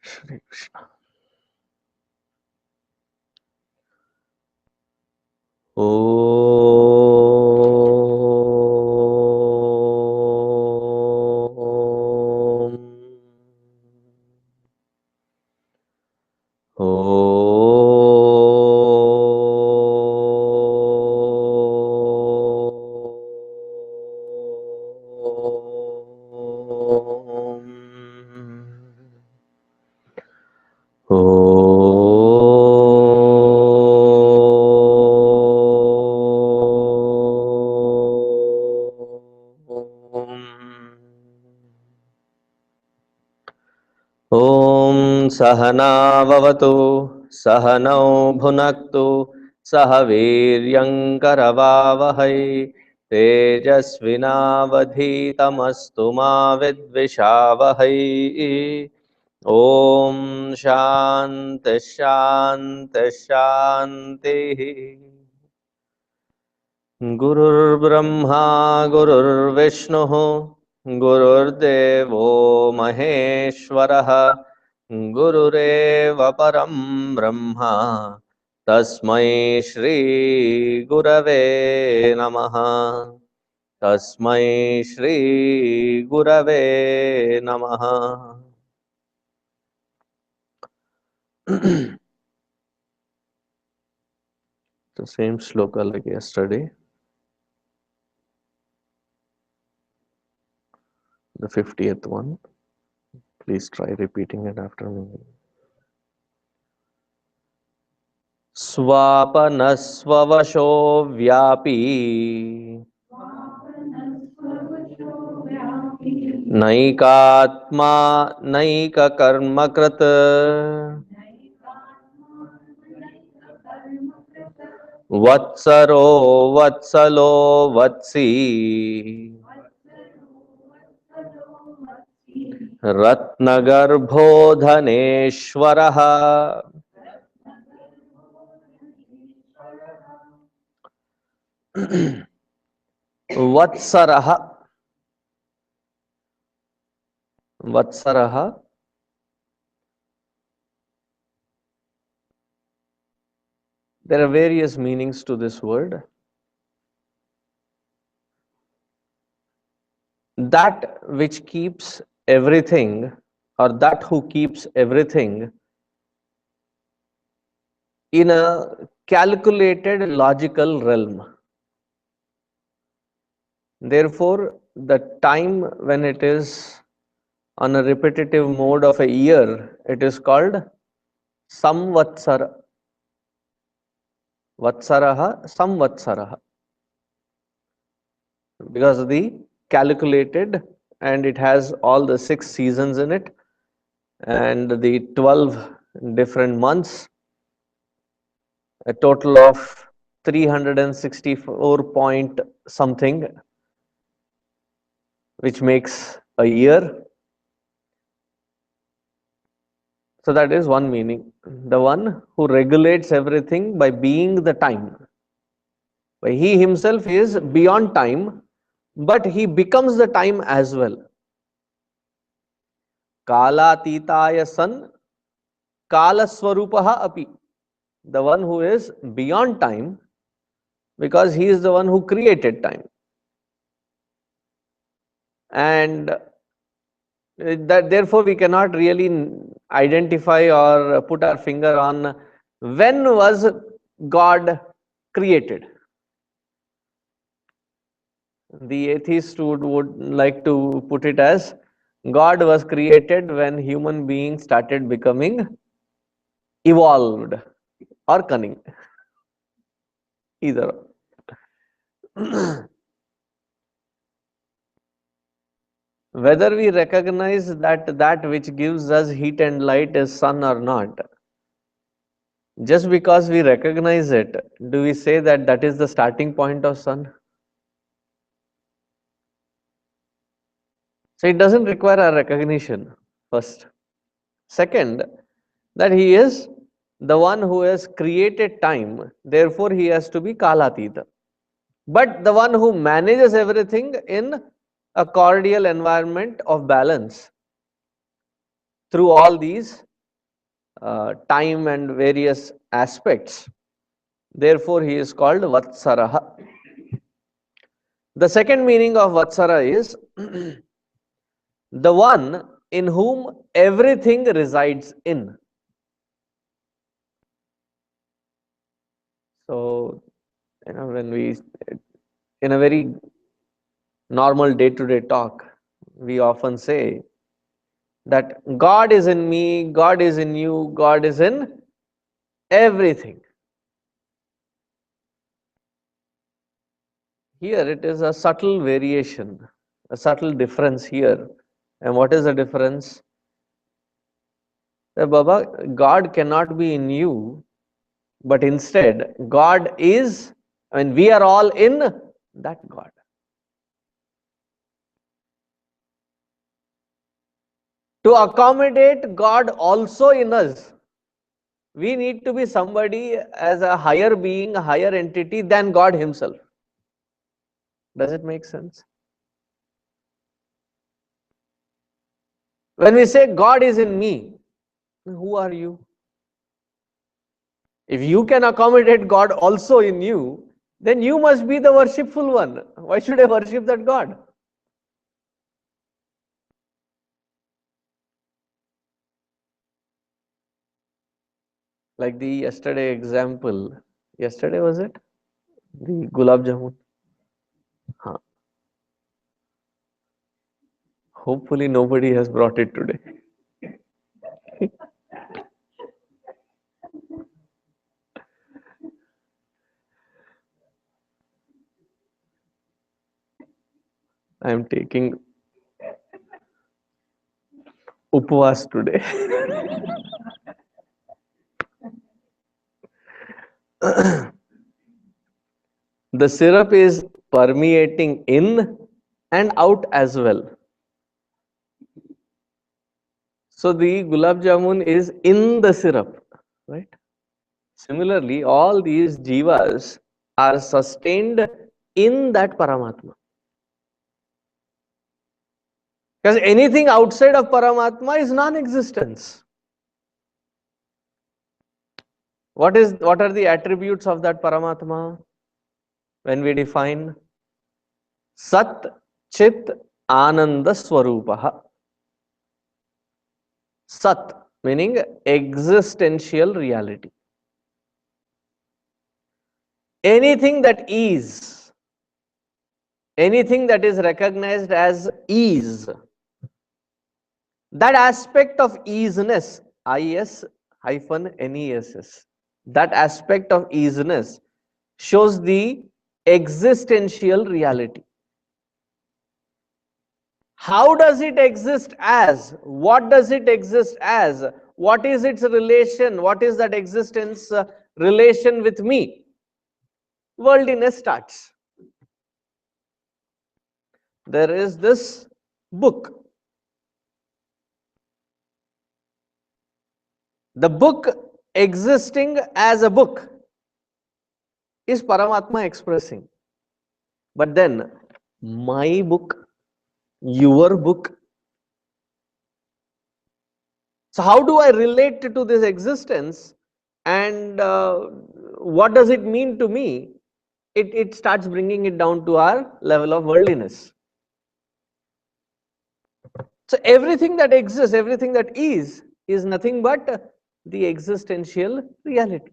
Shri Krishna. Om. ॐ सहनाववतु सहनौ भुनक्तु सह वीर्यङ्करवावहै तेजस्विनावधीतमस्तु मा विद्विषावहै ॐ शान्ति शान्ति शान्तिः गुरुर्ब्रह्मा गुरुर्विष्णुः गुरुर्देवो महेश्वरः गुरुरेव परं ब्रह्म तस्मै श्री गुरवे नमः तस्मै श्री गुरवे नमः The same shloka like yesterday, the 50th one. Please try repeating it after me. स्वापनस्ववशो व्यापी नैकात्मा नैककर्मकृत् वत्सरो वत्सलो वत्सी रत्नगर्भो धनेश्वरः वत्सरः वत्सरः there are various meanings to this word. That which keeps everything, or that who keeps everything in a calculated logical realm. Therefore, the time when it is on a repetitive mode of a year, it is called samvatsara. Vatsaraha, samvatsaraha. Because of the calculated, and it has all the 6 seasons in it and the 12 different months, a total of 364 point something, which makes a year. So that is one meaning. The one who regulates everything by being the time. But he himself is beyond time, but he becomes the time as well. Kalatitaya san kalaswarupaha api. The one who is beyond time, because he is the one who created time. And that therefore we cannot really identify or put our finger on when was God created. The atheist would like to put it as God was created when human beings started becoming evolved or cunning. Either. Whether we recognize that which gives us heat and light is sun or not, just because we recognize it, do we say that that is the starting point of sun? So it doesn't require our recognition, first. Second, that he is the one who has created time, therefore he has to be Kalatita. But the one who manages everything in a cordial environment of balance through all these time and various aspects. Therefore, he is called Vatsaraha. The second meaning of Vatsara is the one in whom everything resides in. So, when we, in a very normal day to day talk, we often say that God is in me, God is in you, God is in everything. Here it is a subtle variation, a subtle difference here. And what is the difference? That Baba, God cannot be in you, but instead God is, we are all in that God. To accommodate God also in us, we need to be somebody as a higher being, a higher entity than God Himself. Does it make sense? When we say God is in me, who are you? If you can accommodate God also in you, then you must be the worshipful one. Why should I worship that God? Like the yesterday example. Yesterday was it? The gulab jamun. Huh. Hopefully nobody has brought it today. I am taking upvas today. The syrup is permeating in and out as well. So the gulab jamun is in the syrup, right? Similarly, all these jivas are sustained in that Paramatma. Because anything outside of Paramatma is non-existence. What are the attributes of that Paramatma? When we define Sat Chit Ananda Swarupaha. Sat meaning existential reality. Anything that is, anything that is recognized as ease, that aspect of easiness, is-ness, that aspect of easiness shows the existential reality. How does it exist as? What does it exist as? What is its relation? What is that existence relation with me? Worldliness starts. There is this book. The book existing as a book is Paramatma expressing. But then, my book, your book. So, how do I relate to this existence and what does it mean to me? It starts bringing it down to our level of worldliness. So, everything that exists, everything that is nothing but the existential reality.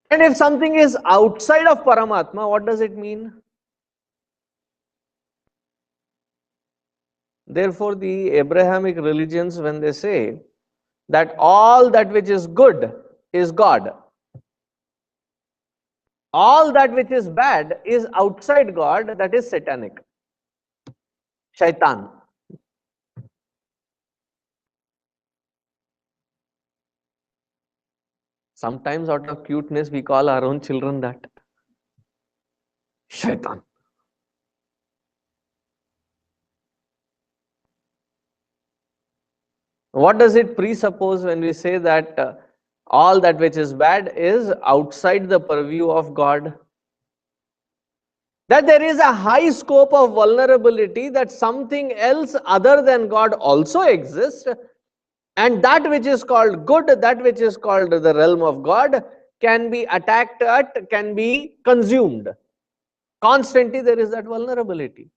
And if something is outside of Paramatma, what does it mean? Therefore, the Abrahamic religions, when they say that all that which is good is God, all that which is bad is outside God, that is satanic, shaitan. Sometimes, out of cuteness, we call our own children that shaitan. What does it presuppose when we say that all that which is bad is outside the purview of God? That there is a high scope of vulnerability, that something else other than God also exists, and that which is called good, that which is called the realm of God, can be attacked at, can be consumed. Constantly there is that vulnerability.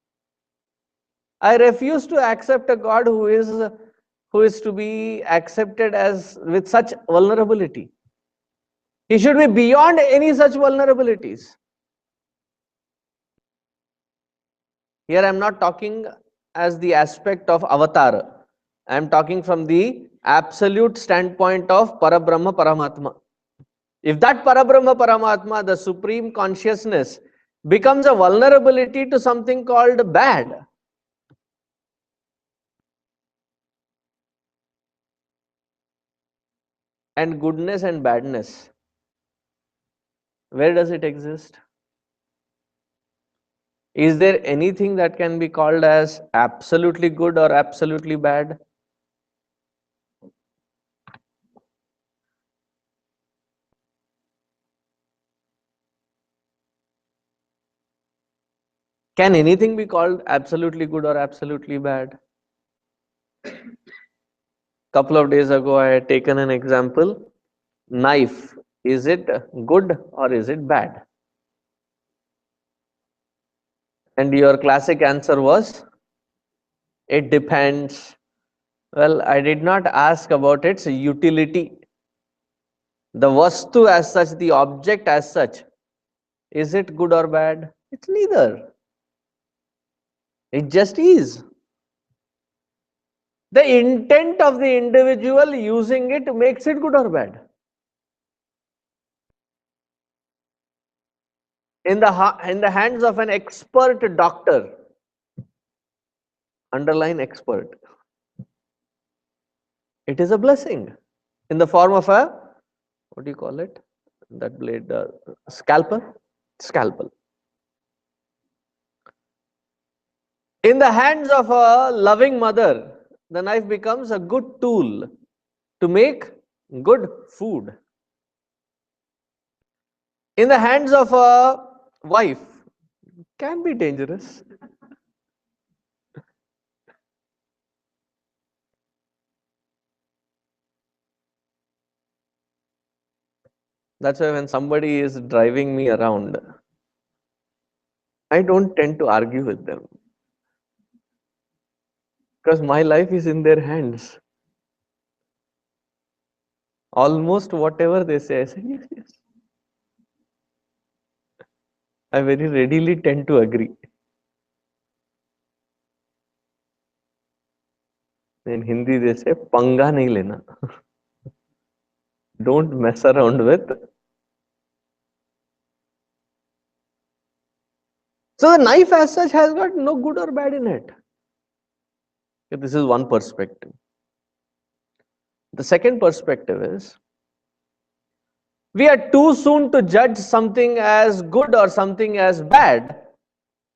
I refuse to accept a God who is to be accepted as with such vulnerability. He should be beyond any such vulnerabilities. Here I am not talking as the aspect of avatar. I am talking from the absolute standpoint of Parabrahma Paramatma. If that Parabrahma Paramatma, the supreme consciousness, becomes a vulnerability to something called bad, and goodness and badness, where does it exist? Is there anything that can be called as absolutely good or absolutely bad? Can anything be called absolutely good or absolutely bad? Couple of days ago, I had taken an example. Knife. Is it good or is it bad? And your classic answer was, it depends. Well, I did not ask about its utility. The vastu as such, the object as such, is it good or bad? It's neither. It just is. The intent of the individual using it makes it good or bad. In the hands of an expert doctor, underline expert, it is a blessing in the form of a, what do you call it? That blade, scalpel? Scalpel. In the hands of a loving mother, the knife becomes a good tool to make good food. In the hands of a wife, can be dangerous. That's why when somebody is driving me around, I don't tend to argue with them because my life is in their hands. Almost whatever they say, I say, yes, yes. I very readily tend to agree. In Hindi, they say, panga nahi lena. Don't mess around with. So the knife as such has got no good or bad in it. Okay, this is one perspective. The second perspective is, we are too soon to judge something as good or something as bad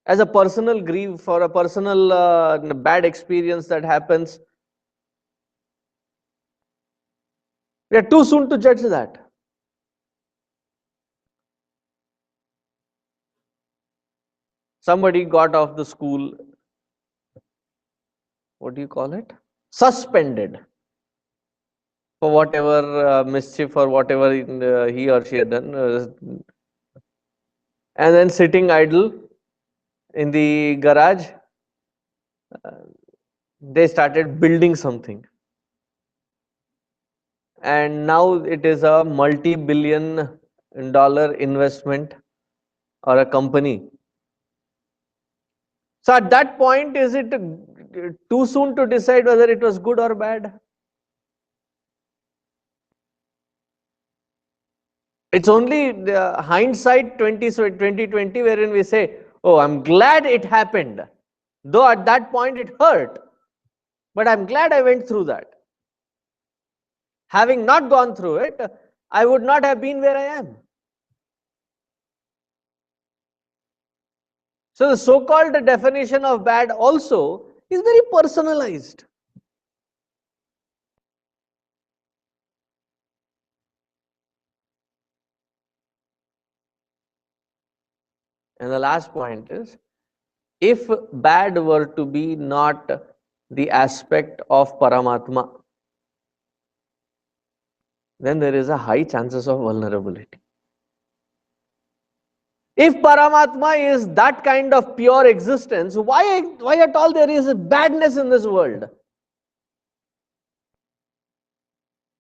as a personal grief or a personal bad experience that happens. We are too soon to judge that. Somebody got off the school, what do you call it? Suspended for whatever mischief or whatever he or she had done, and then sitting idle in the garage, they started building something, and now it is a multi-billion-dollar investment or a company. So at that point, is it too soon to decide whether it was good or bad? It's only the hindsight 2020 wherein we say, oh, I'm glad it happened. Though at that point it hurt, but I'm glad I went through that. Having not gone through it, I would not have been where I am. So the so-called definition of bad also is very personalized. And the last point is, if bad were to be not the aspect of Paramatma, then there is a high chances of vulnerability. If Paramatma is that kind of pure existence, why at all there is badness in this world?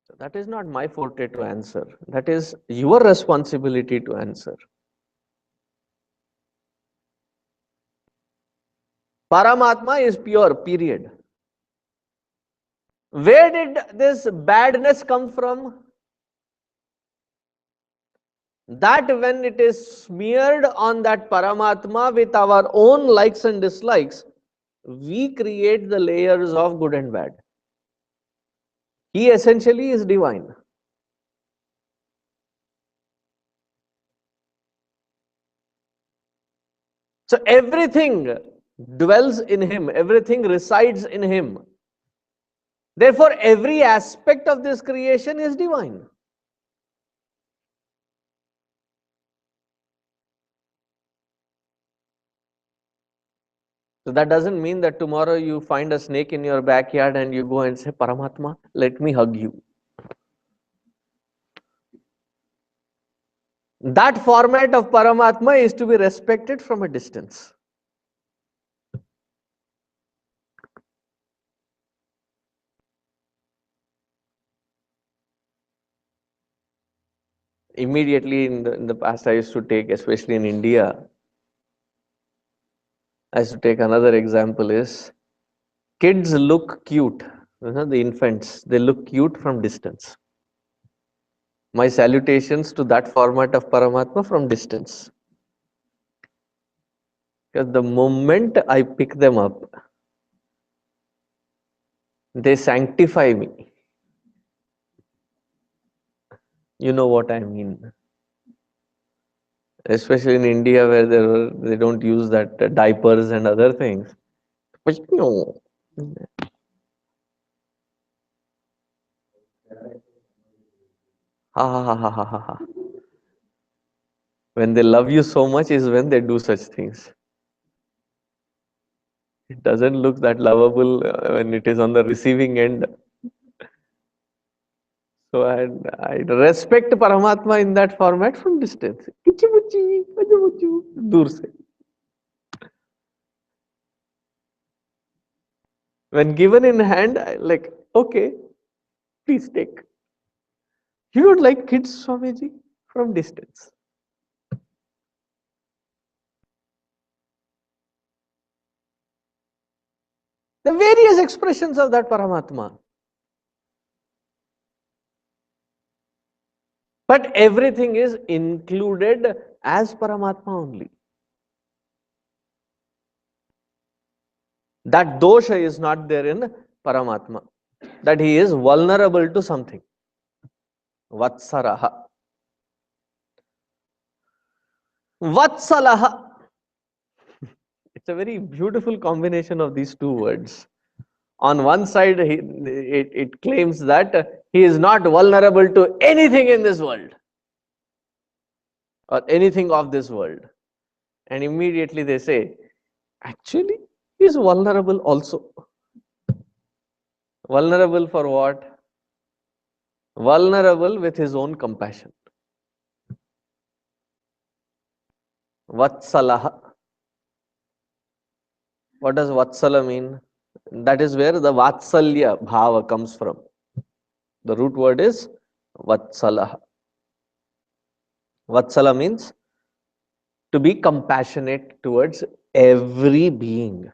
So that is not my forte to answer. That is your responsibility to answer. Paramatma is pure, period. Where did this badness come from? That when it is smeared on that Paramatma with our own likes and dislikes, we create the layers of good and bad. He essentially is divine. So everything dwells in him, everything resides in him. Therefore, every aspect of this creation is divine. So that doesn't mean that tomorrow you find a snake in your backyard and you go and say, Paramatma, let me hug you. That format of Paramatma is to be respected from a distance. Immediately in the past, I used to take, especially in India, I used to take another example is, kids look cute. The infants, they look cute from distance. My salutations to that format of Paramatma from distance. Because the moment I pick them up, they sanctify me. You know what I mean. Especially in India where they don't use that diapers and other things. But no. Ha ha ha ha ha ha ha. When they love you so much is when they do such things. It doesn't look that lovable when it is on the receiving end. So I respect Paramatma in that format from distance. Kichi buchi, aju buchu, dur se. When given in hand, I like, okay, please take. You don't like kids, Swamiji? From distance. The various expressions of that Paramatma. But everything is included as Paramatma only. That dosha is not there in Paramatma. That he is vulnerable to something. Vatsaraha. Vatsalaha. It's a very beautiful combination of these two words. On one side, it claims that he is not vulnerable to anything in this world or anything of this world. And immediately they say, actually, he is vulnerable also. Vulnerable for what? Vulnerable with his own compassion. Vatsalaha. What does Vatsala mean? That is where the Vatsalya bhava comes from. The root word is Vatsalaha. Vatsala means to be compassionate towards every being.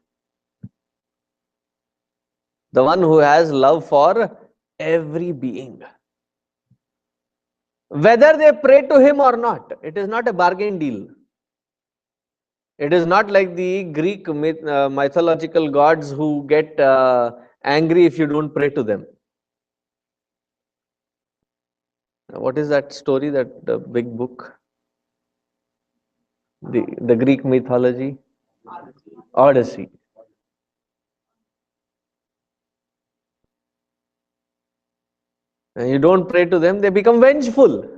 The one who has love for every being. Whether they pray to him or not, it is not a bargain deal. It is not like the Greek mythological gods who get angry if you don't pray to them. What is that story, that the big book? The Greek mythology? Odyssey. And you don't pray to them, they become vengeful.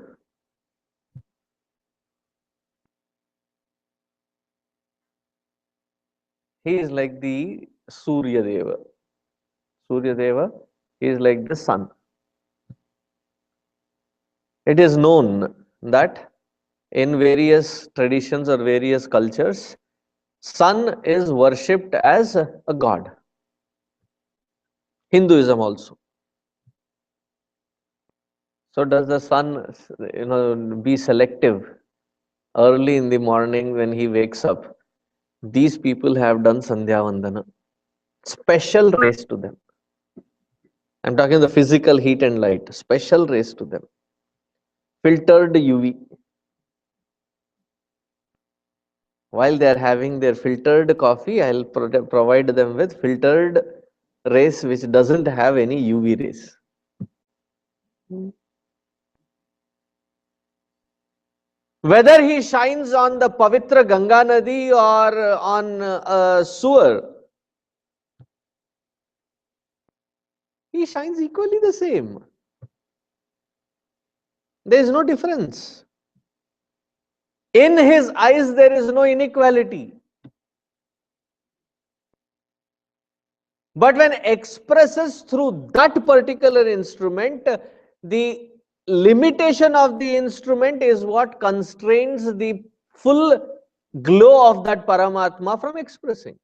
He is like the Surya Deva. Surya Deva is like the sun. It is known that in various traditions or various cultures, sun is worshipped as a god. Hinduism also. So does the sun, be selective early in the morning when he wakes up? These people have done Sandhya Vandana. Special rays to them. I'm talking the physical heat and light. Special rays to them. Filtered UV. While they are having their filtered coffee, I'll provide them with filtered rays which doesn't have any UV rays. Whether he shines on the Pavitra Ganga Nadi or on a sewer, he shines equally the same. There is no difference. In his eyes, there is no inequality. But when expresses through that particular instrument, the limitation of the instrument is what constrains the full glow of that Paramatma from expressing.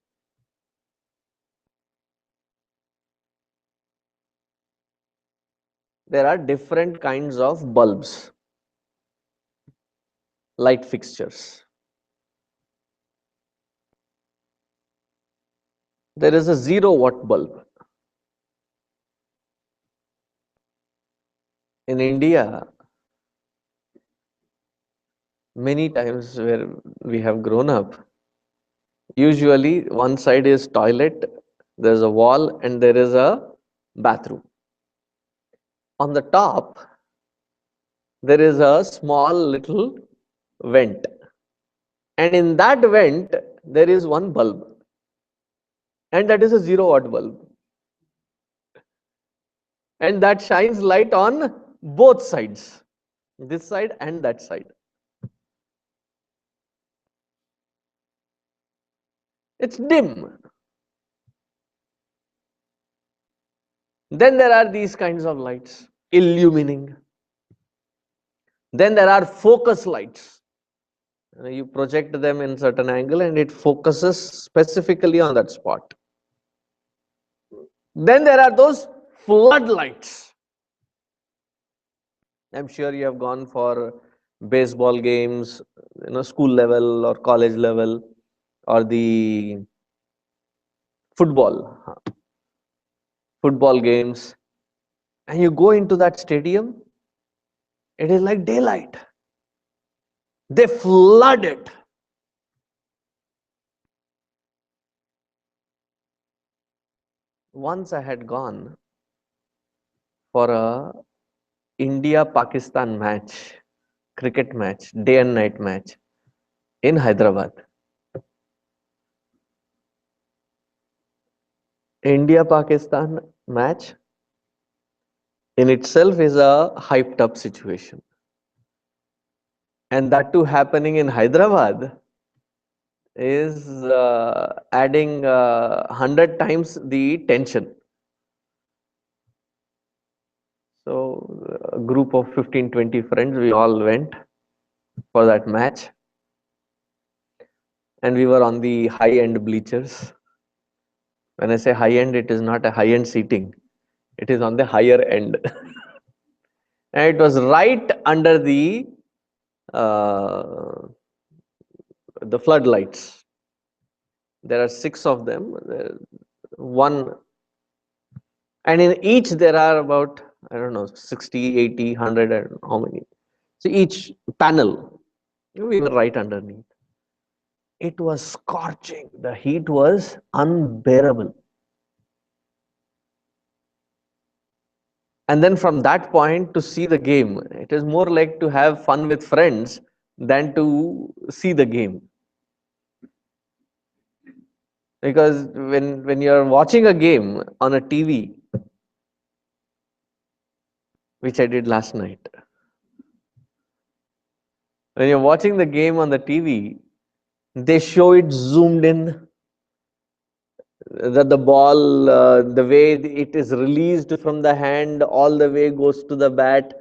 There are different kinds of bulbs, light fixtures. There is a 0 watt bulb. In India, many times where we have grown up, usually one side is toilet, there is a wall, and there is a bathroom. On the top, there is a small little vent. And in that vent, there is one bulb. And that is a 0 watt bulb. And that shines light on both sides, this side and that side. It's dim. Then there are these kinds of lights, illumining. Then there are focus lights. You project them in certain angle and it focuses specifically on that spot. Then there are those floodlights. I'm sure you have gone for baseball games, school level or college level, or the football games, and you go into that stadium, it is like daylight. They flood it. Once I had gone for a India-Pakistan match, cricket match, day and night match in Hyderabad. India-Pakistan match in itself is a hyped up situation. And that too happening in Hyderabad is adding 100 times the tension. So a group of 15-20 friends, we all went for that match. And we were on the high-end bleachers. When I say high-end, it is not a high-end seating. It is on the higher end. And it was right under uh, the floodlights. There are 6 of them. One, and in each there are about, I don't know, 60, 80, 100, and how many. So each panel, we were right underneath. It was scorching. The heat was unbearable. And then from that point to see the game, it is more like to have fun with friends than to see the game. Because when you're watching a game on a TV, which I did last night, when you're watching the game on the TV, they show it zoomed in, that the ball, the way it is released from the hand, all the way goes to the bat,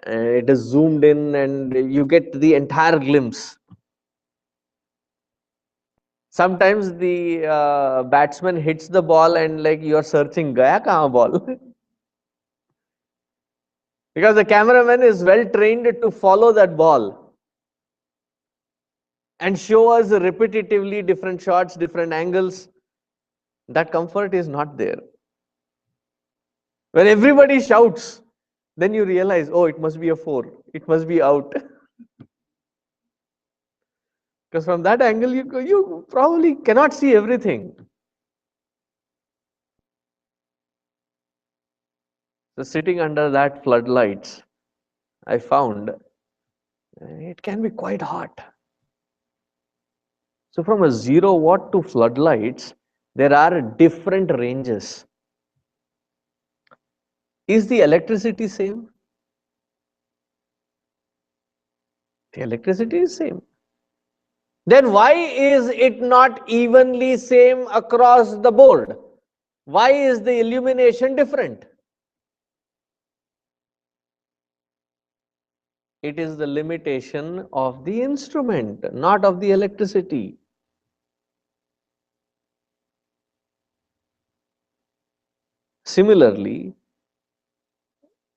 and it is zoomed in, and you get the entire glimpse. Sometimes the batsman hits the ball, and like you are searching, gaya kahan ball? Because the cameraman is well trained to follow that ball and show us repetitively different shots, different angles. That comfort is not there. When everybody shouts, then you realize, oh, it must be a four, it must be out. Because from that angle, you probably cannot see everything. So sitting under that floodlights, I found it can be quite hot. So from a 0 watt to floodlights, there are different ranges. Is the electricity same? The electricity is same. Then why is it not evenly same across the board? Why is the illumination different? It is the limitation of the instrument, not of the electricity. Similarly,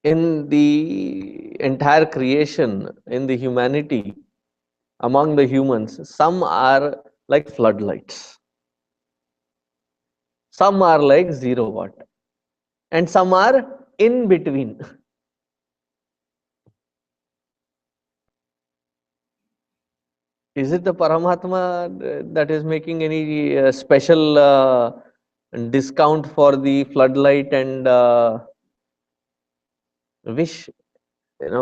in the entire creation, in the humanity, among the humans, some are like floodlights, some are like 0 watt, and some are in between. Is it the Paramatma that is making any special discount for the floodlight and wish?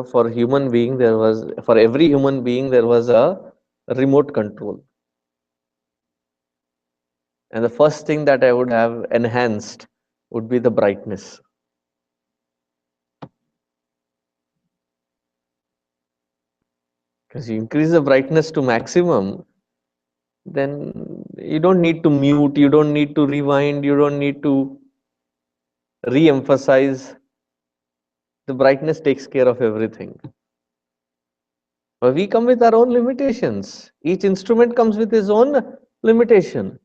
For human being, for every human being, there was a remote control. And the first thing that I would have enhanced would be the brightness. Because you increase the brightness to maximum, then you don't need to mute, you don't need to rewind, you don't need to re-emphasize. The brightness takes care of everything. But we come with our own limitations. Each instrument comes with its own limitation.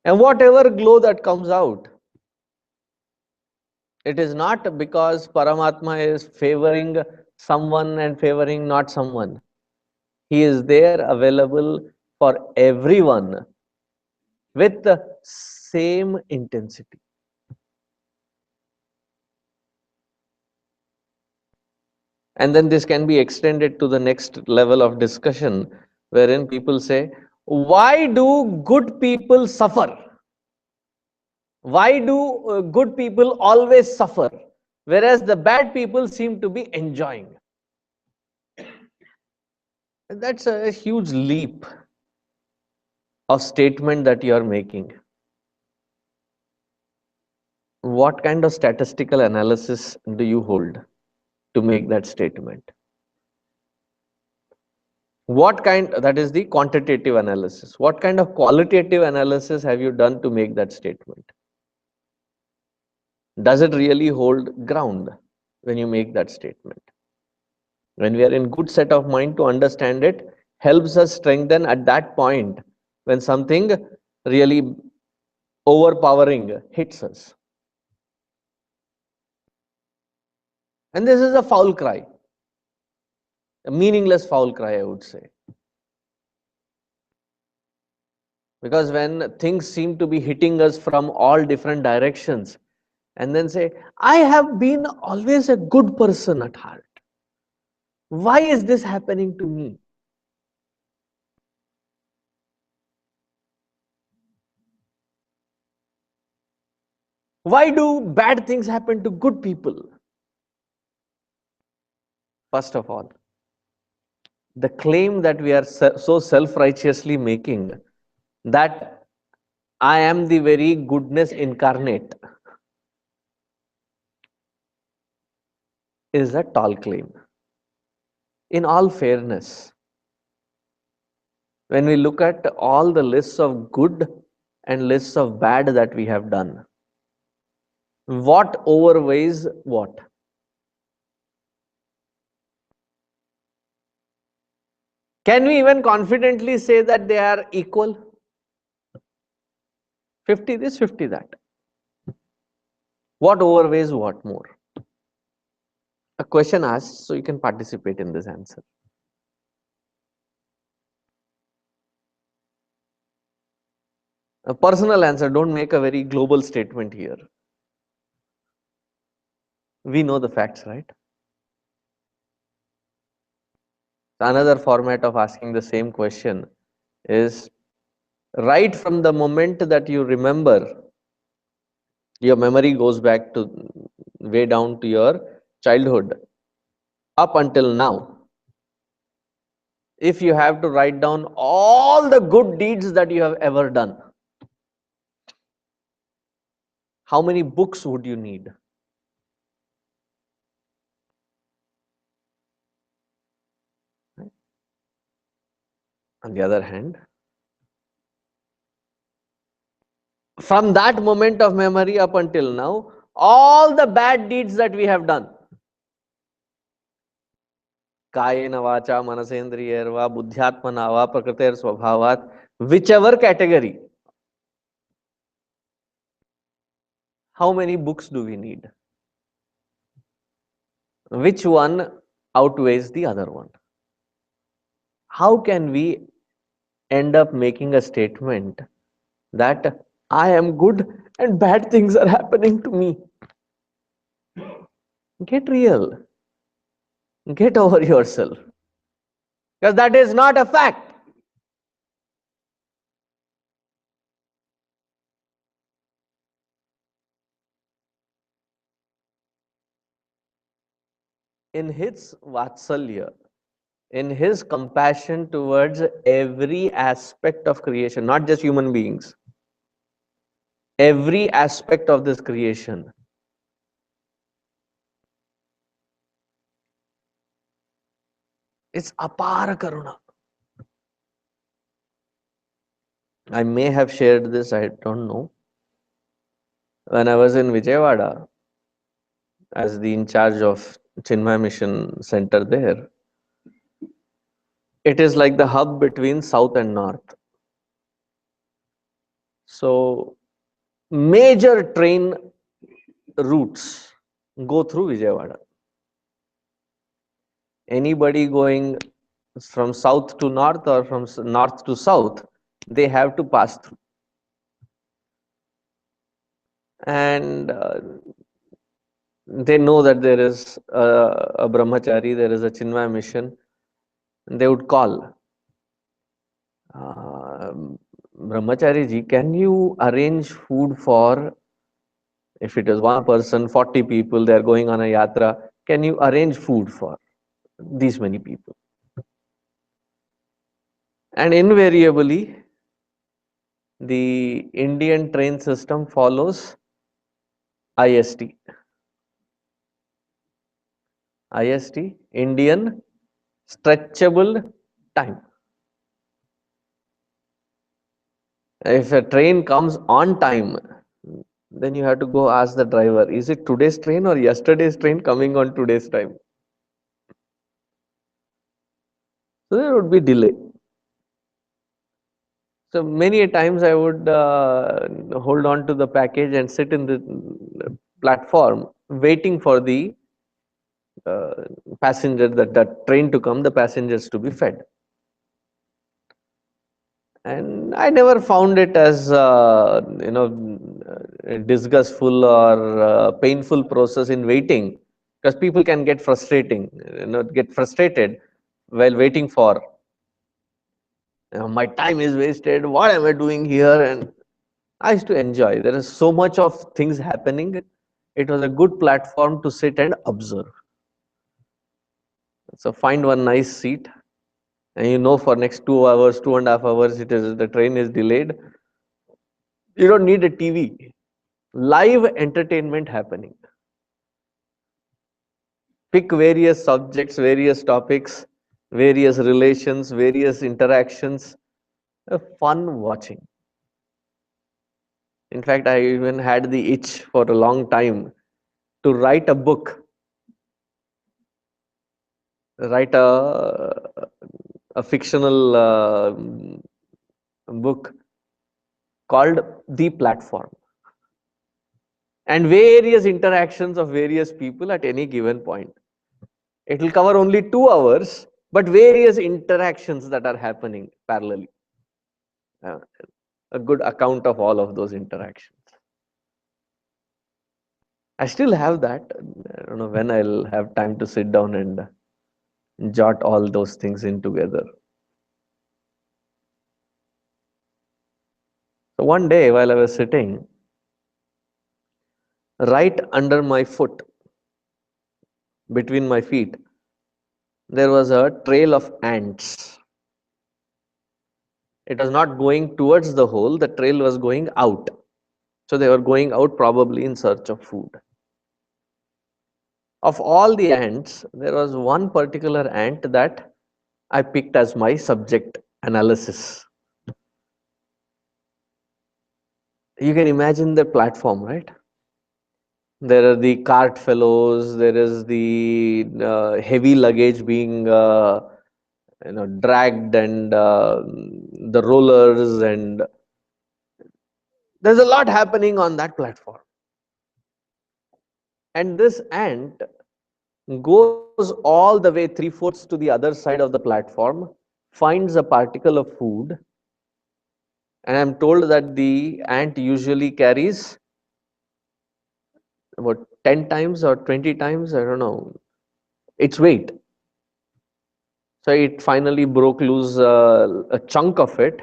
And whatever glow that comes out, it is not because Paramatma is favoring someone and favoring not someone. He is there available for everyone with the same intensity. And then this can be extended to the next level of discussion, wherein people say, why do good people suffer? Why do good people always suffer, whereas the bad people seem to be enjoying? That's a huge leap of statement that you are making. What kind of statistical analysis do you hold to make that statement? That is the quantitative analysis. What kind of qualitative analysis have you done to make that statement? Does it really hold ground when you make that statement? When we are in good set of mind to understand it, helps us strengthen at that point when something really overpowering hits us. And this is a foul cry, a meaningless foul cry, I would say. Because when things seem to be hitting us from all different directions, and then say, I have been always a good person at heart. Why is this happening to me? Why do bad things happen to good people? First of all, the claim that we are so self-righteously making, that I am the very goodness incarnate, is a tall claim. In all fairness, when we look at all the lists of good and lists of bad that we have done. What overweighs what? Can we even confidently say that they are equal? 50 this, 50 that. What overweighs what more? A question asked, so you can participate in this answer. A personal answer, don't make a very global statement here. We know the facts, right? Another format of asking the same question is right from the moment that you remember, your memory goes back to way down to your childhood up until now. If you have to write down all the good deeds that you have ever done, how many books would you need? On the other hand, from that moment of memory up until now, all the bad deeds that we have done, कायेन वाचा मनसेन्द्रियैर्वा बुद्ध्यात्मना वा प्रकृतेर्स्वभावात्, whichever category, how many books do we need? Which one outweighs the other one? How can we end up making a statement that I am good and bad things are happening to me? Get real. Get over yourself. Because that is not a fact. In his Vatsalya, in his compassion towards every aspect of creation, not just human beings, every aspect of this creation, it's apara karuna. I may have shared this, I don't know. When I was in Vijayawada as the in charge of Chinmay Mission Center there, it is like the hub between south and north. So major train routes go through Vijayawada. Anybody going from south to north or from north to south, they have to pass through. And they know that there is a brahmachari, there is a Chinmay mission, and they would call, Brahmachari ji, can you arrange food for, if it is one person, 40 people, they are going on a yatra, can you arrange food for these many people? And invariably, the Indian train system follows IST. IST, Indian Stretchable Time. If a train comes on time, then you have to go ask the driver, is it today's train or yesterday's train coming on today's time? So there would be delay. So many a times I would hold on to the package and sit in the platform waiting for the passenger, that train to come, the passengers to be fed. And I never found it as a disgustful or painful process in waiting, because people can get get frustrated while waiting for, my time is wasted, what am I doing here? And I used to enjoy. There is so much of things happening. It was a good platform to sit and observe. So find one nice seat, and for next 2 hours, 2.5 hours, the train is delayed. You don't need a TV. Live entertainment happening. Pick various subjects, various topics, various relations, various interactions. Fun watching. In fact, I even had the itch for a long time to write a book, write a fictional book called The Platform, and various interactions of various people at any given point. It will cover only 2 hours, but various interactions that are happening parallelly. Uh, a good account of all of those interactions. I still have that. I don't know when I'll have time to sit down and jot all those things in together. So one day while I was sitting, right under my foot, between my feet, there was a trail of ants. It was not going towards the hole, the trail was going out. So they were going out probably in search of food. Of all the ants, there was one particular ant that I picked as my subject analysis. You can imagine the platform, right? There are the cart fellows, there is the heavy luggage being dragged, and the rollers, and there's a lot happening on that platform. And this ant goes all the way 3/4 to the other side of the platform, finds a particle of food, and I'm told that the ant usually carries about 10 times or 20 times, I don't know, its weight. So it finally broke loose a chunk of it,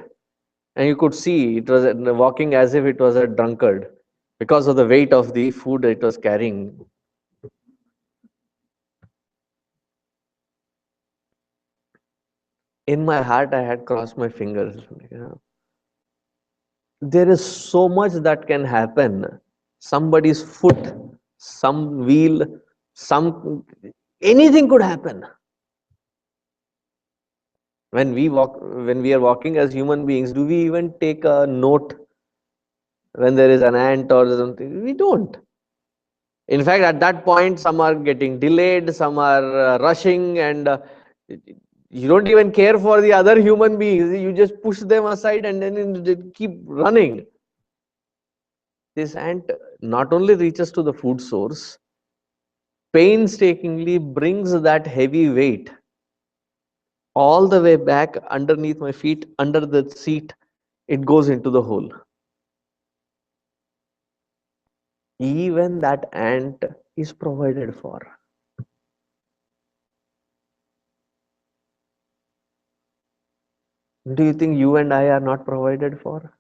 and you could see it was walking as if it was a drunkard because of the weight of the food it was carrying. In my heart, I had crossed my fingers. There is so much that can happen. Somebody's foot, some wheel, some anything could happen. When we are walking as human beings, do we even take a note when there is an ant or something? We don't. In fact, at that point, some are getting delayed, some are rushing, and you don't even care for the other human beings. You just push them aside and then they keep running. This ant not only reaches to the food source, painstakingly brings that heavy weight all the way back underneath my feet, under the seat. It goes into the hole. Even that ant is provided for. Do you think you and I are not provided for?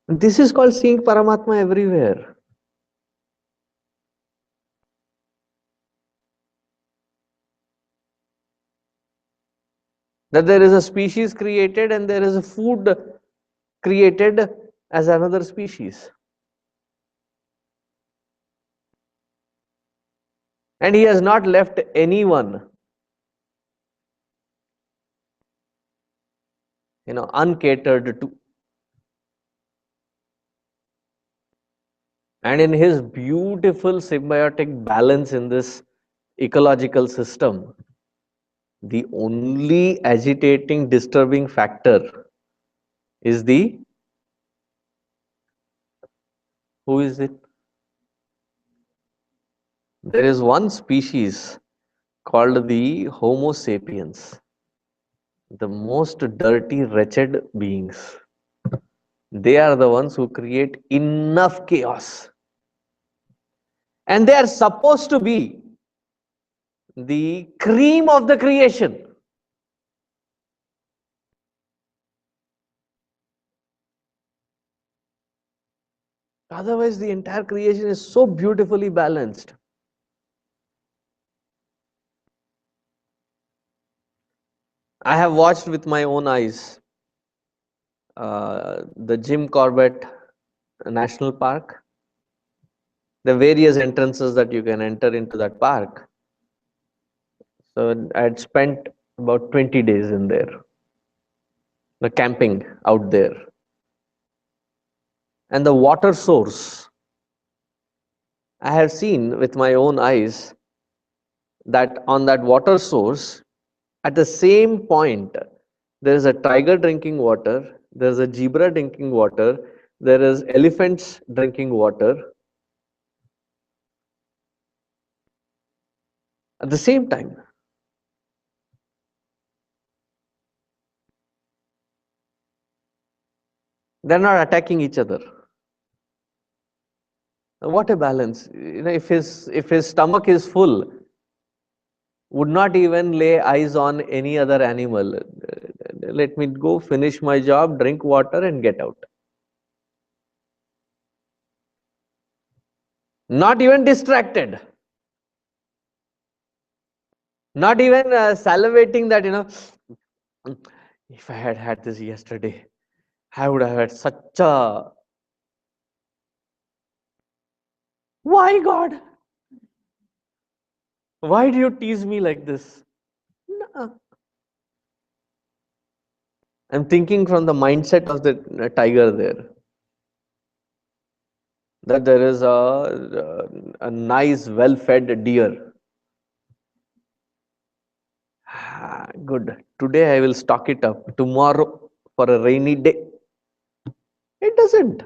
This is called seeing Paramatma everywhere. That there is a species created and there is a food created as another species. And he has not left anyone, uncatered to. And in his beautiful symbiotic balance in this ecological system, the only agitating, disturbing factor is the, who is it? There is one species called the Homo sapiens, the most dirty, wretched beings. They are the ones who create enough chaos. And they are supposed to be the cream of the creation. Otherwise, the entire creation is so beautifully balanced. I have watched with my own eyes the Jim Corbett National Park, the various entrances that you can enter into that park. So I had spent about 20 days in there, the camping out there. And the water source, I have seen with my own eyes that on that water source, at the same point, there is a tiger drinking water, there is a zebra drinking water, there is elephants drinking water at the same time. They're not attacking each other. What a balance. If his stomach is full, would not even lay eyes on any other animal. Let me go finish my job, drink water, and get out. Not even distracted. Not even salivating that, if I had had this yesterday, I would have had such a. Why, God? Why do you tease me like this? No. I'm thinking from the mindset of the tiger there, that there is a nice, well-fed deer. Good. Today I will stock it up. Tomorrow for a rainy day. It doesn't.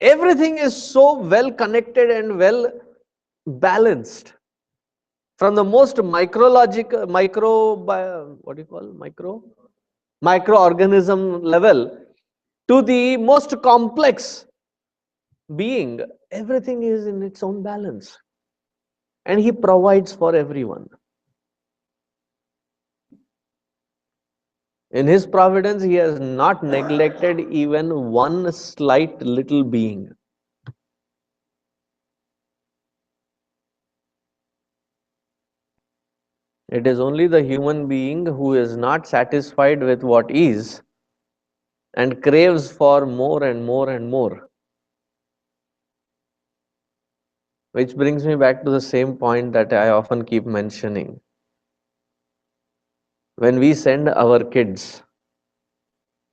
Everything is so well connected and well balanced. From the most micrological, what do you call microorganism level to the most complex being, everything is in its own balance. And he provides for everyone. In his providence, he has not neglected even one slight little being. It is only the human being who is not satisfied with what is and craves for more and more and more. Which brings me back to the same point that I often keep mentioning. When we send our kids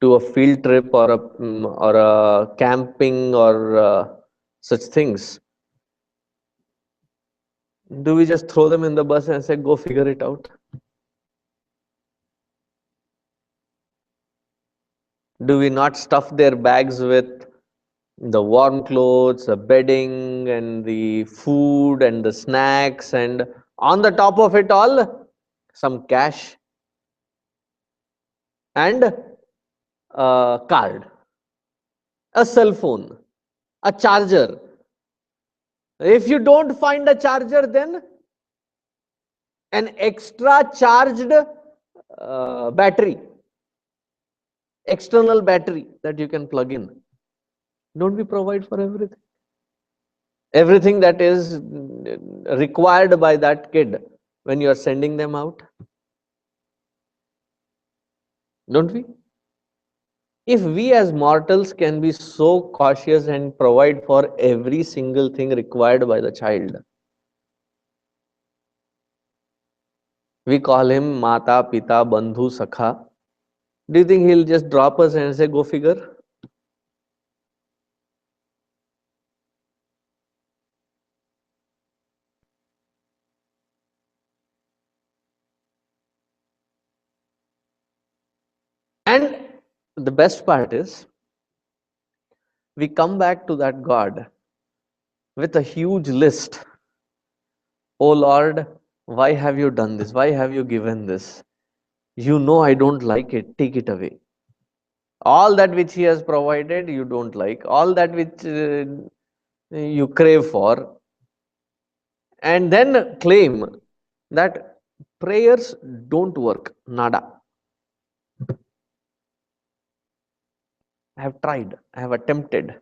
to a field trip or a camping or such things, do we just throw them in the bus and say, go figure it out? Do we not stuff their bags with the warm clothes, the bedding, and the food and the snacks, and on the top of it all, some cash and a card, a cell phone, a charger? If you don't find a charger, then an extra charged battery, external battery that you can plug in. Don't we provide for everything? Everything that is required by that kid when you are sending them out? Don't we? If we as mortals can be so cautious and provide for every single thing required by the child, we call him Mata, Pita, Bandhu, Sakha. Do you think he'll just drop us and say, go figure? And the best part is, we come back to that God with a huge list. Oh Lord, why have you done this? Why have you given this? You know I don't like it. Take it away. All that which He has provided, you don't like. All that which you crave for, and then claim that prayers don't work. Nada. I have tried. I have attempted.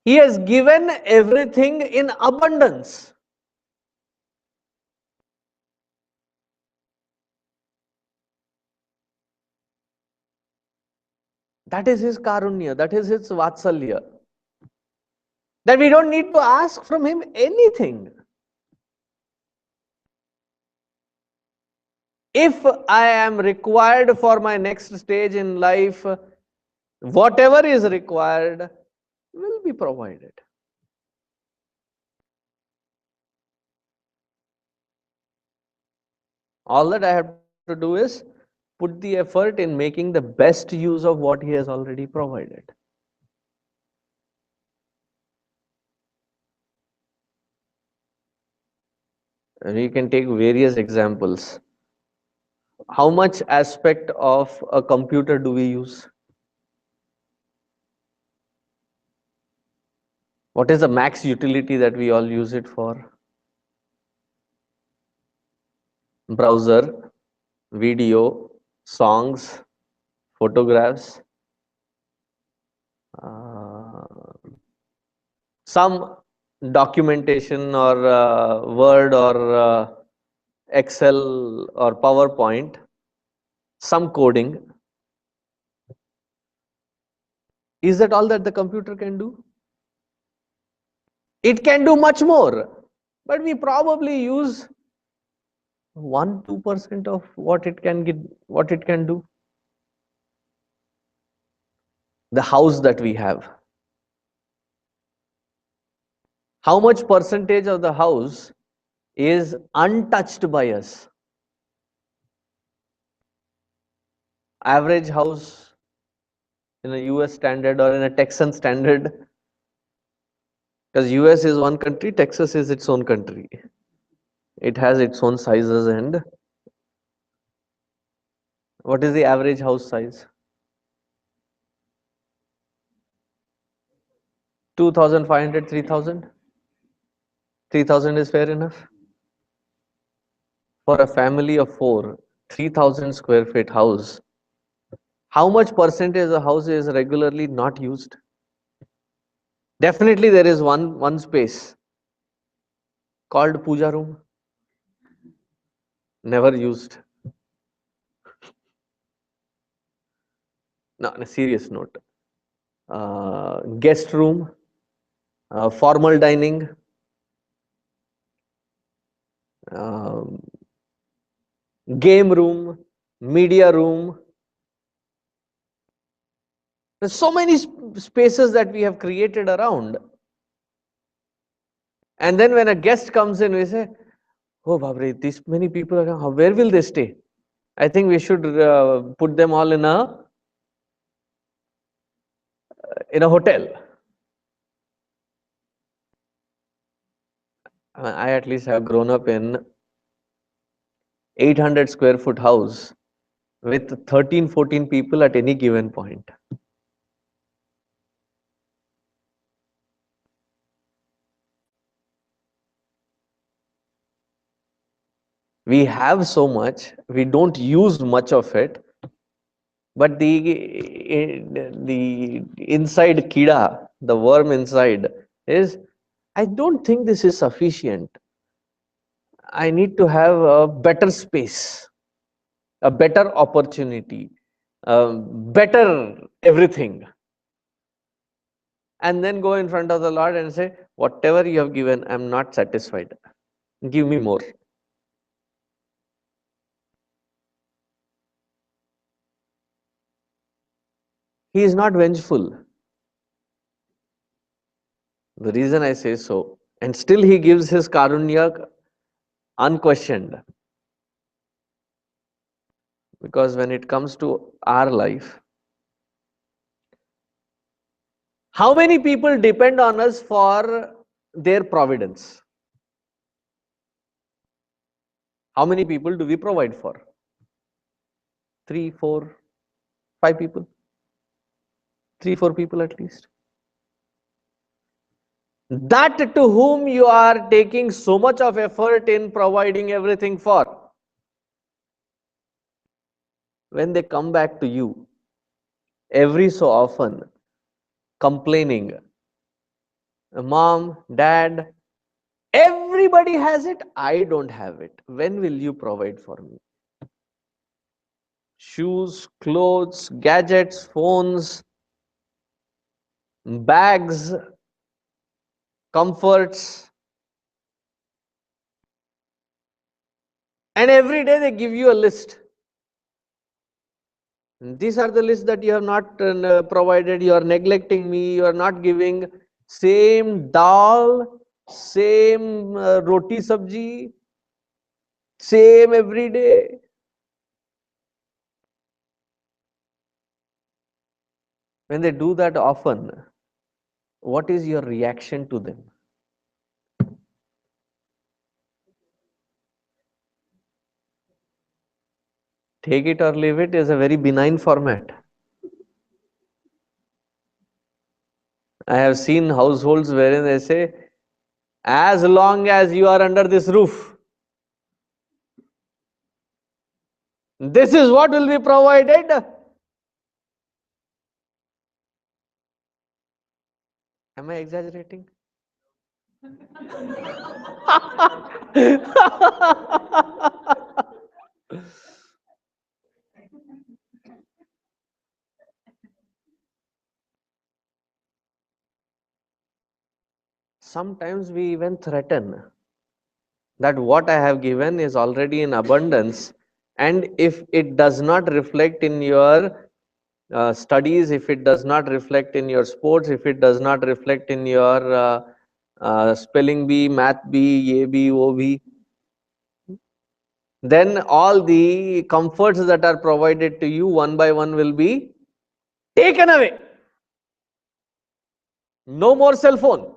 He has given everything in abundance. That is His karunya. That is His vatsalya. that we don't need to ask from him anything. If I am required for my next stage in life, whatever is required will be provided. All that I have to do is put the effort in making the best use of what he has already provided. And you can take various examples. How much aspect of a computer do we use? What is the max utility that we all use it for? Browser, video, songs, photographs, uh, some documentation or Word or Excel or PowerPoint, some coding. Is that all that the computer can do? It can do much more, but we probably use 1-2% of what it can get, what it can do. The house that we have, how much percentage of the house is untouched by us? Average house in a US standard or in a Texan standard, because US is one country, Texas is its own country. It has its own sizes. And what is the average house size? 2,500, 3,000. 3,000 is fair enough for a family of four. 3,000 square feet house. How much percentage of the house is regularly not used? Definitely there is one space called puja room, never used. No, on a serious note, guest room, formal dining, um, game room, media room. There's so many spaces that we have created around. And then when a guest comes in, we say, "Oh, Babri, this many people are coming. Where will they stay? I think we should put them all in a hotel." I at least have grown up in 800 square foot house with 13, 14 people at any given point. We have so much, we don't use much of it, but the inside kida, the worm inside, is, I don't think this is sufficient. I need to have a better space, a better opportunity, better everything. And then go in front of the Lord and say, whatever you have given, I'm not satisfied. Give me more. He is not vengeful. The reason I say so, and still he gives his karunya unquestioned. Because when it comes to our life, how many people depend on us for their providence? How many people do we provide for? 3, 4, 5 people? 3, 4 people at least. That to whom you are taking so much of effort in providing everything for, when they come back to you every so often complaining, Mom, Dad, everybody has it, I don't have it. When will you provide for me? Shoes, clothes, gadgets, phones, bags, comforts, and every day they give you a list. These are the lists that you have not provided. You are neglecting me. You are not giving same dal, same roti sabji, same every day. When they do that often, what is your reaction to them? Take it or leave it is a very benign format. I have seen households wherein they say, as long as you are under this roof, this is what will be provided. Am I exaggerating? Sometimes we even threaten that what I have given is already in abundance, and if it does not reflect in your studies, if it does not reflect in your sports, if it does not reflect in your spelling bee, math bee, ye bee, wo bee, then all the comforts that are provided to you one by one will be taken away. No more cell phone,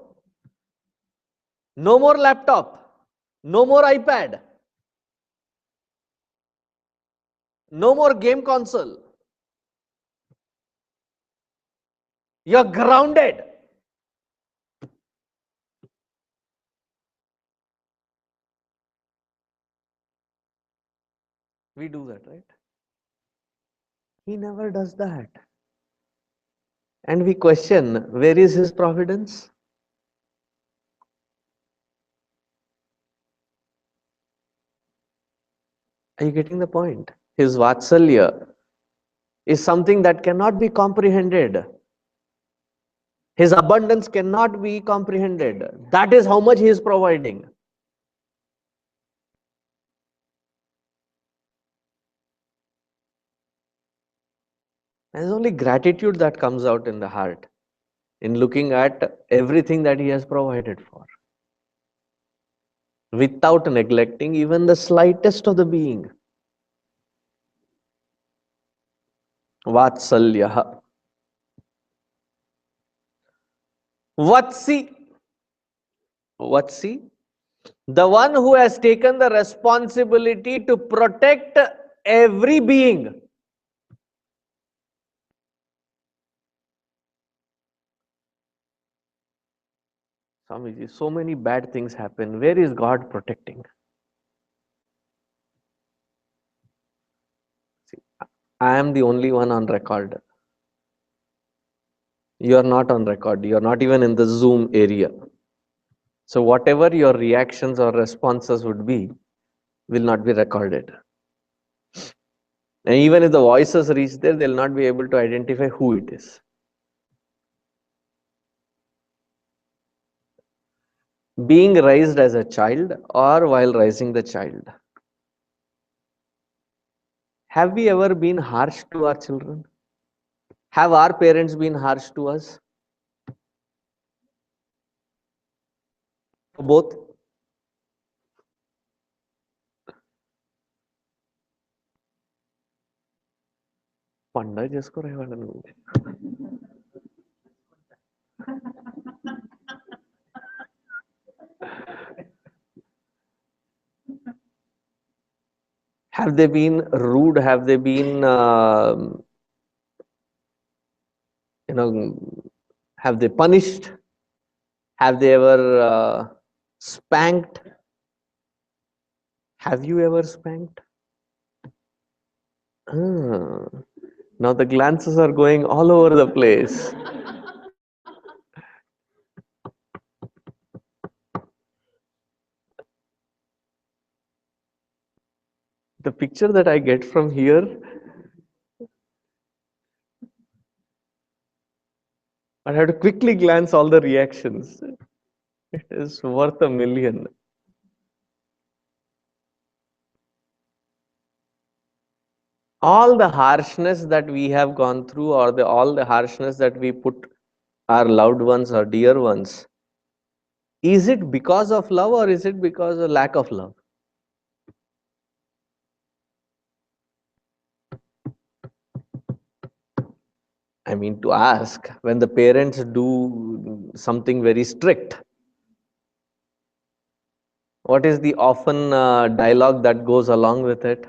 no more laptop, no more iPad, no more game console. You're grounded. We do that, right? He never does that. And we question, where is his providence? Are you getting the point? His Vatsalya is something that cannot be comprehended. His abundance cannot be comprehended. That is how much he is providing. There's only gratitude that comes out in the heart in looking at everything that he has provided for, without neglecting even the slightest of the being. Vatsalya. Vatsi. Vatsi. The one who has taken the responsibility to protect every being. Swamiji, so many bad things happen. Where is God protecting? See, I am the only one on record. You are not on record. You are not even in the Zoom area. So whatever your reactions or responses would be will not be recorded. And even if the voices reach there, they'll not be able to identify who it is. Being raised as a child or while raising the child. Have we ever been harsh to our children? Have our parents been harsh to us? Both. Panda jisko rahevalan. Have they been rude? Have they been, you know, have they punished? Have they ever spanked? Have you ever spanked? Ah, now the glances are going all over the place. The picture that I get from here, I have to quickly glance all the reactions. It is worth a million. All the harshness that we have gone through, or all the harshness that we put our loved ones or dear ones, is it because of love or is it because of lack of love? I mean, to ask, when the parents do something very strict, what is the often dialogue that goes along with it?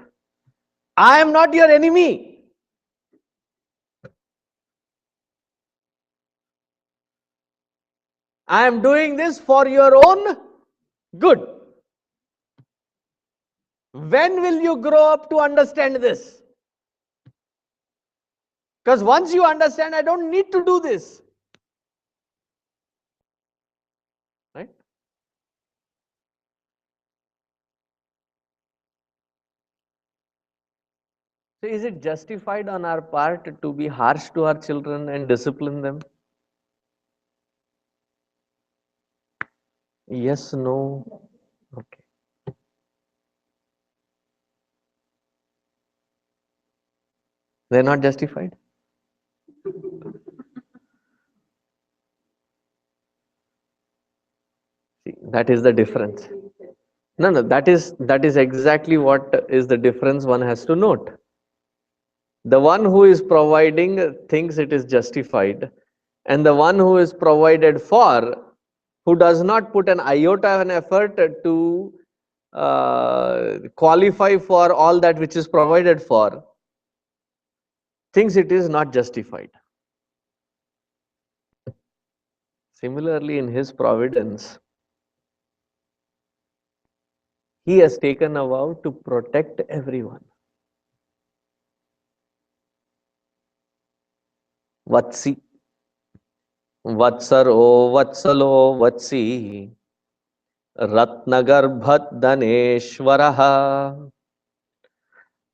I am not your enemy. I am doing this for your own good. When will you grow up to understand this? Because once you understand, I don't need to do this. Right? So, is it justified on our part to be harsh to our children and discipline them? Yes, no. Okay. They're not justified? See, that is the difference. No, no, that is exactly what is the difference one has to note. The one who is providing thinks it is justified, and the one who is provided for, who does not put an iota of an effort to qualify for all that which is provided for, thinks it is not justified. Similarly, in his providence, he has taken a vow to protect everyone. Vatsi, Vatsaro, Vatsalo, Vatsi, Ratnagarbhadaneshwaraha.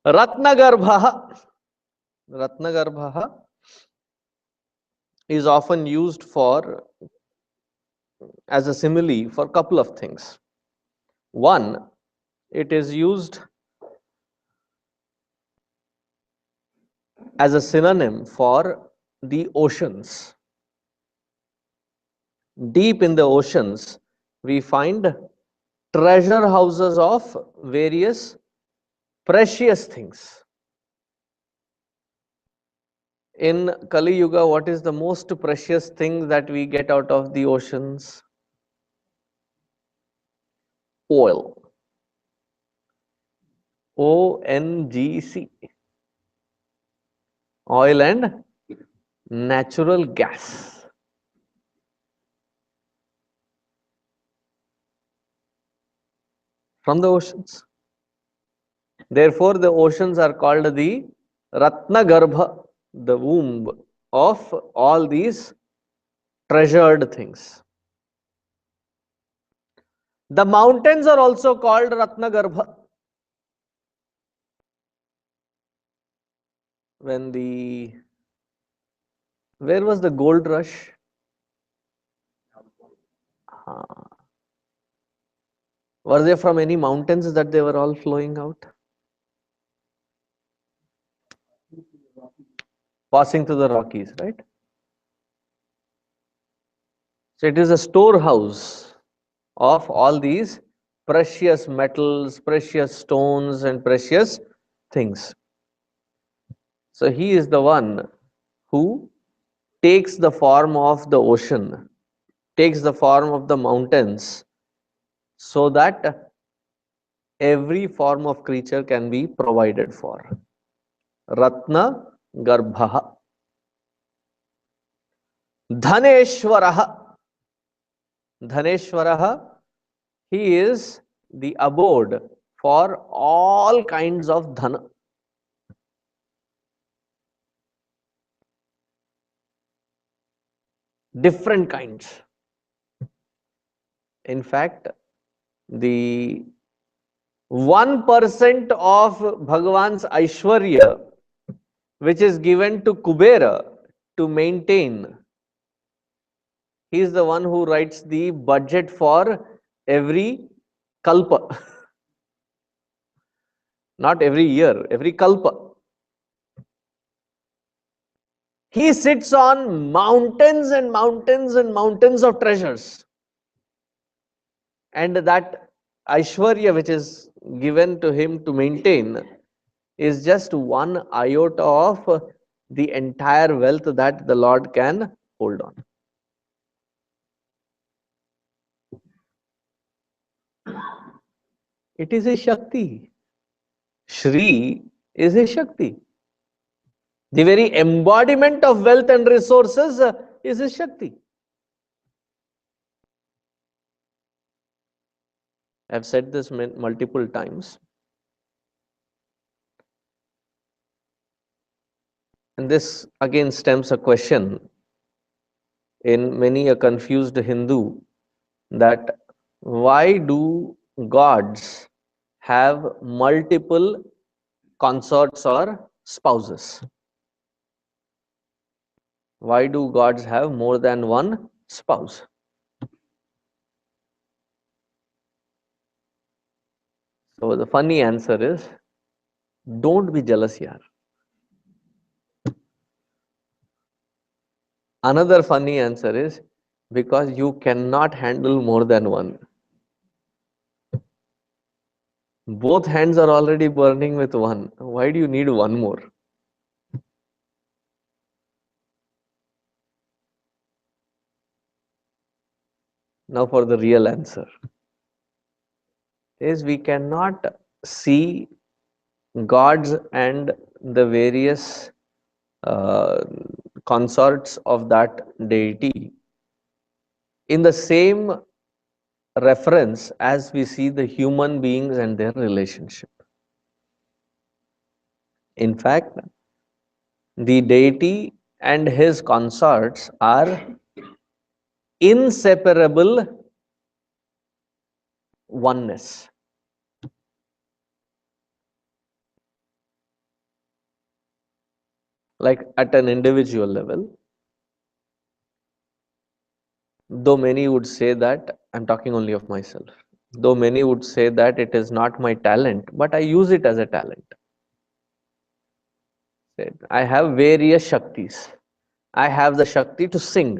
Ratnagarbha. Ratnagarbha is often used for as a simile for a couple of things. One, it is used as a synonym for the oceans. Deep in the oceans, we find treasure houses of various precious things. In Kali Yuga, what is the most precious thing that we get out of the oceans? Oil. ONGC. Oil and natural gas. From the oceans. Therefore, the oceans are called the Ratnagarbha, the womb of all these treasured things. The mountains are also called Ratnagarbha. Where was the gold rush? Were they from any mountains that they were all flowing out? Passing through the Rockies, right? So it is a storehouse of all these precious metals, precious stones, and precious things. So he is the one who takes the form of the ocean, takes the form of the mountains, so that every form of creature can be provided for. Ratna Garbha. Dhaneshwaraha. Dhaneshwaraha, he is the abode for all kinds of dhana. Different kinds. In fact, the 1% of Bhagavan's Aishwarya, which is given to Kubera to maintain He is the one who writes the budget for every kalpa. Not every year, every kalpa. He sits on mountains and mountains and mountains of treasures. And that Aishwarya which is given to him to maintain is just one iota of the entire wealth that the Lord can hold on. It is a Shakti. Shri is a Shakti. The very embodiment of wealth and resources is a Shakti. I have said this multiple times. And this again stems a question in many a confused Hindu, that why do gods have multiple consorts or spouses? Why do gods have more than one spouse? So the funny answer is, don't be jealous, yaar. Another funny answer is, because you cannot handle more than one. Both hands are already burning with one. Why do you need one more? Now for the real answer is, we cannot see gods and the various uh, consorts of that deity in the same reference as we see the human beings and their relationship. In fact, the deity and his consorts are inseparable oneness. Like at an individual level, though many would say that, I'm talking only of myself, though many would say that it is not my talent, but I use it as a talent. I have various Shaktis. I have the Shakti to sing.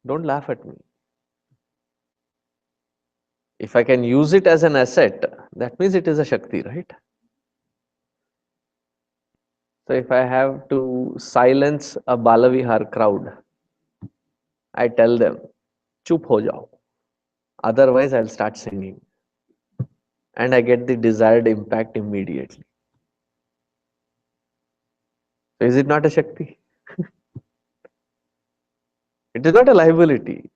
Don't laugh at me. If I can use it as an asset, that means it is a Shakti, right? So if I have to silence a Balavihar crowd, I tell them, chup ho jao. Otherwise, I'll start singing. And I get the desired impact immediately. So is it not a Shakti? It is not a liability.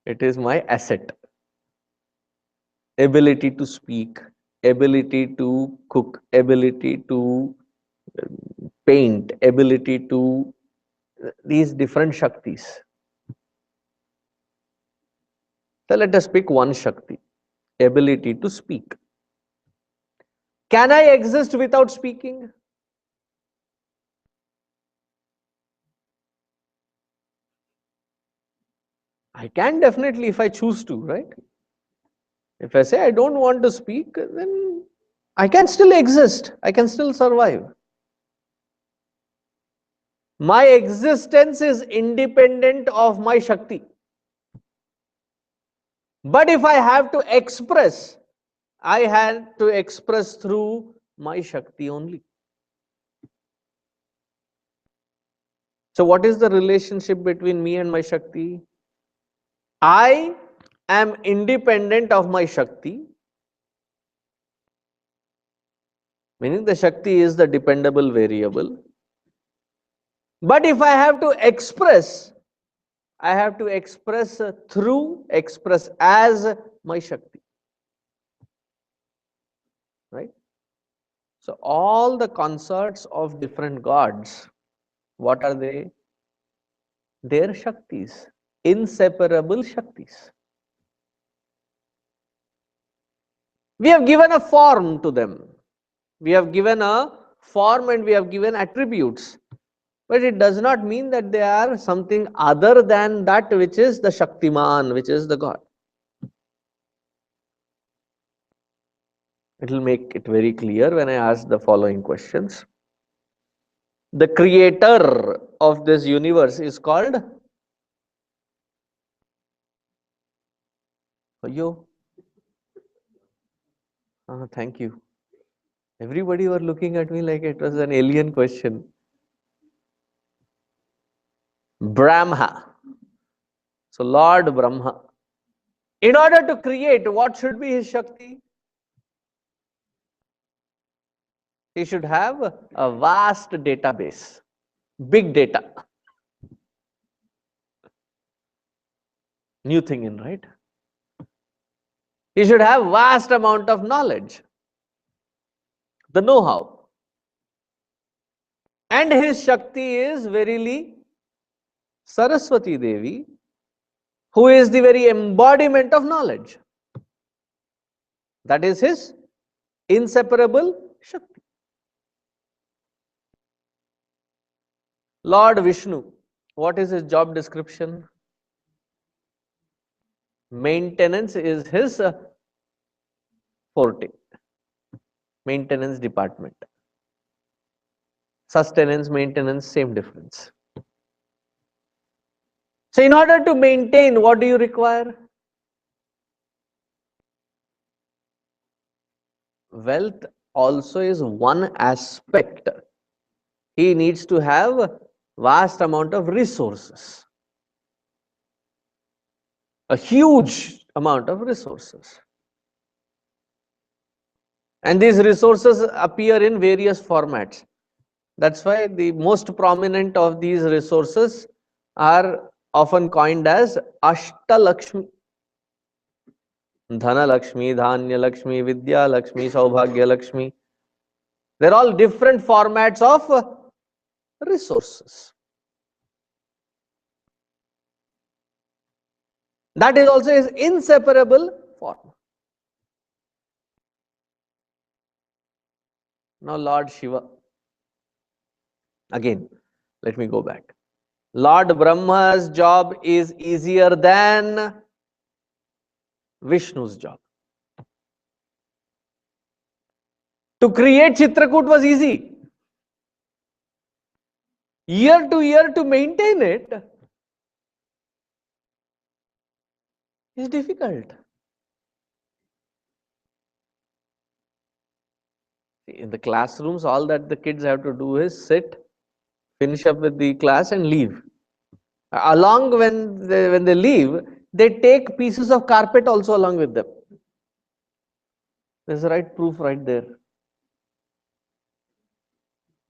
It is my asset. Ability to speak, ability to cook, ability to paint, ability to these different Shaktis. So let us pick one Shakti, ability to speak. Can I exist without speaking? I can definitely if I choose to, right? If I say I don't want to speak, then I can still exist. I can still survive. My existence is independent of my Shakti. But if I have to express, I had to express through my Shakti only. So what is the relationship between me and my Shakti? I am independent of my Shakti, meaning the Shakti is the dependable variable. But if I have to express, I have to express through, express as my Shakti. Right? So all the consorts of different gods, what are they? They are Shaktis, inseparable Shaktis. We have given a form to them. We have given a form and we have given attributes. But it does not mean that they are something other than that which is the Shaktiman, which is the God. It will make it very clear when I ask the following questions. The creator of this universe is called Yo. Thank you. Everybody were looking at me like it was an alien question. Brahma. So Lord Brahma. In order to create, what should be his Shakti? He should have a vast database, big data. New thing in, right? He should have vast amount of knowledge, the know-how. And his Shakti is verily Saraswati Devi, who is the very embodiment of knowledge. That is his inseparable Shakti. Lord Vishnu, what is his job description? Maintenance is his forte. Maintenance department. Sustenance, maintenance, same difference. So in order to maintain, what do you require? Wealth also is one aspect. He needs to have vast amount of resources. A huge amount of resources. And these resources appear in various formats. That's why the most prominent of these resources are often coined as Ashtalakshmi. Dhana Lakshmi, Dhanya Lakshmi, Vidya Lakshmi, Saubhagya Lakshmi. They're all different formats of resources. That is also his inseparable form. Now Lord Shiva. Again, let me go back. Lord Brahma's job is easier than Vishnu's job. To create Chitrakoot was easy. Year to year to maintain it is difficult. In the classrooms, all that the kids have to do is sit, finish up with the class and leave. Along when they leave, they take pieces of carpet also along with them. There's the right proof right there.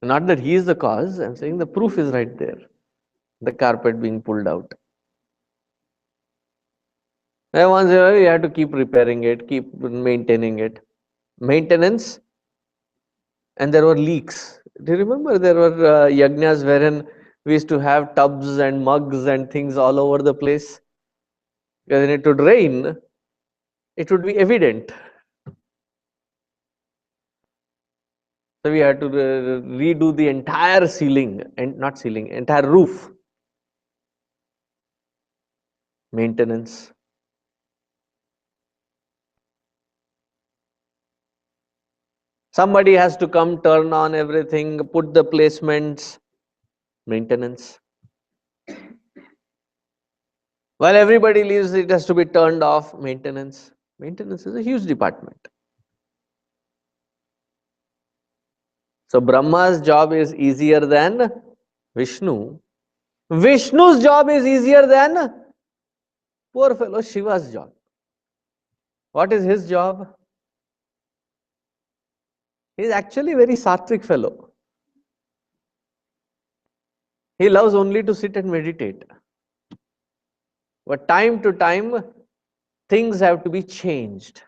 Not that he is the cause, I'm saying the proof is right there. The carpet being pulled out. And once you have to keep repairing it, keep maintaining it. Maintenance, and there were leaks. Do you remember there were yagnas wherein we used to have tubs and mugs and things all over the place? When it would rain, it would be evident. So we had to redo the entire ceiling, and not ceiling, entire roof. Maintenance. Somebody has to come, turn on everything, put the placements. Maintenance. While everybody leaves, it has to be turned off. Maintenance. Maintenance is a huge department. So Brahma's job is easier than Vishnu. Vishnu's job is easier than poor fellow Shiva's job. What is his job? He is actually a very sattvic fellow. He loves only to sit and meditate. But time to time, things have to be changed.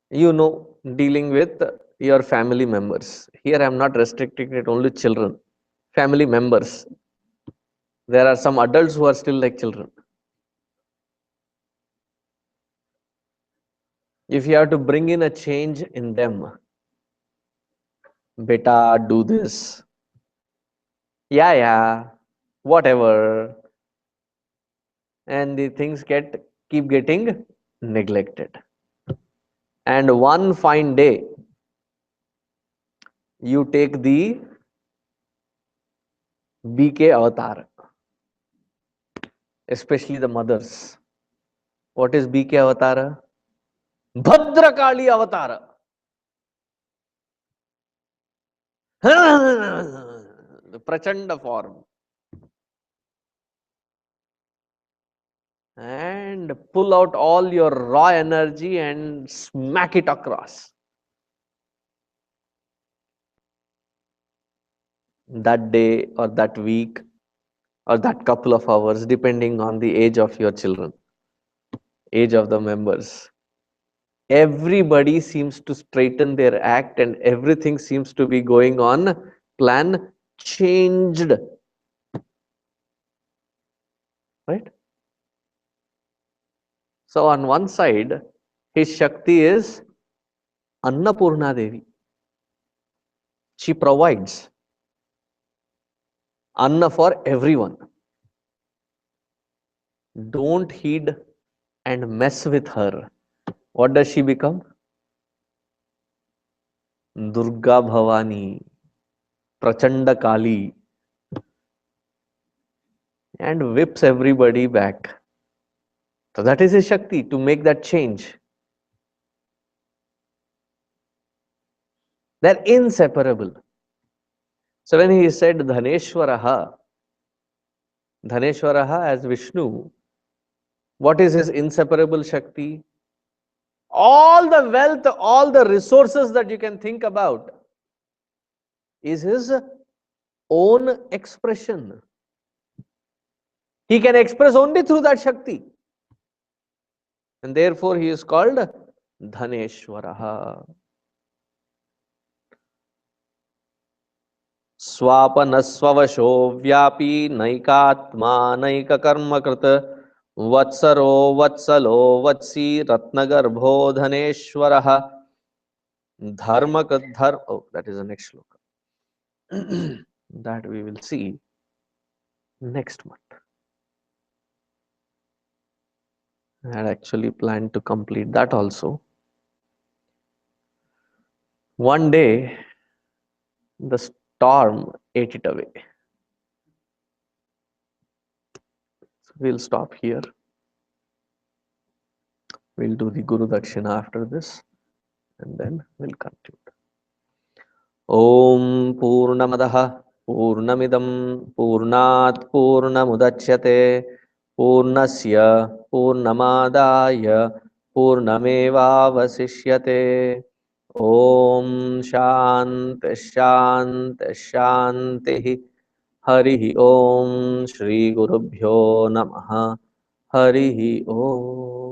You know, dealing with your family members. Here I am not restricting it only children. Family members. There are some adults who are still like children. If you have to bring in a change in them, beta, do this. yeah, whatever, and the things keep getting neglected. And one fine day, you take the BK avatar, especially the mothers. What is BK avatar? Bhadrakali avatar. The Prachanda form. And pull out all your raw energy and smack it across. That day or that week or that couple of hours, depending on the age of your children, age of the members. Everybody seems to straighten their act and everything seems to be going on plan changed, right? So on one side, his Shakti is Annapurna Devi. She provides Anna for everyone. Don't heed and mess with her. What does she become? Durga Bhavani, Prachanda Kali, and whips everybody back. So that is his Shakti to make that change. They're inseparable. So when he said Dhaneshwaraha, Dhaneshwaraha as Vishnu, what is his inseparable Shakti? All the wealth, all the resources that you can think about is his own expression. He can express only through that Shakti. And therefore he is called Dhaneshwaraha. स्वापनस्ववशो व्यापी नैकात्मा नैककर्मकृत वत्सरो वत्सलो वत्सी रत्नगर्भो धनेश्वरः धर्म. Oh, that is the next shloka. That we will see next month. I had actually planned to complete that also. One day, the storm ate it away. So we'll stop here. We'll do the Guru Dakshina after this and then we'll conclude. Om Purnamadaha Purnamidam Purnat Purnamudachyate Purnasya Purnamadaya Purnameva Vasishyate. Om Shanti Shanti Shanti. Harihi Om Shri Gurubhyo Namaha. Harihi Om.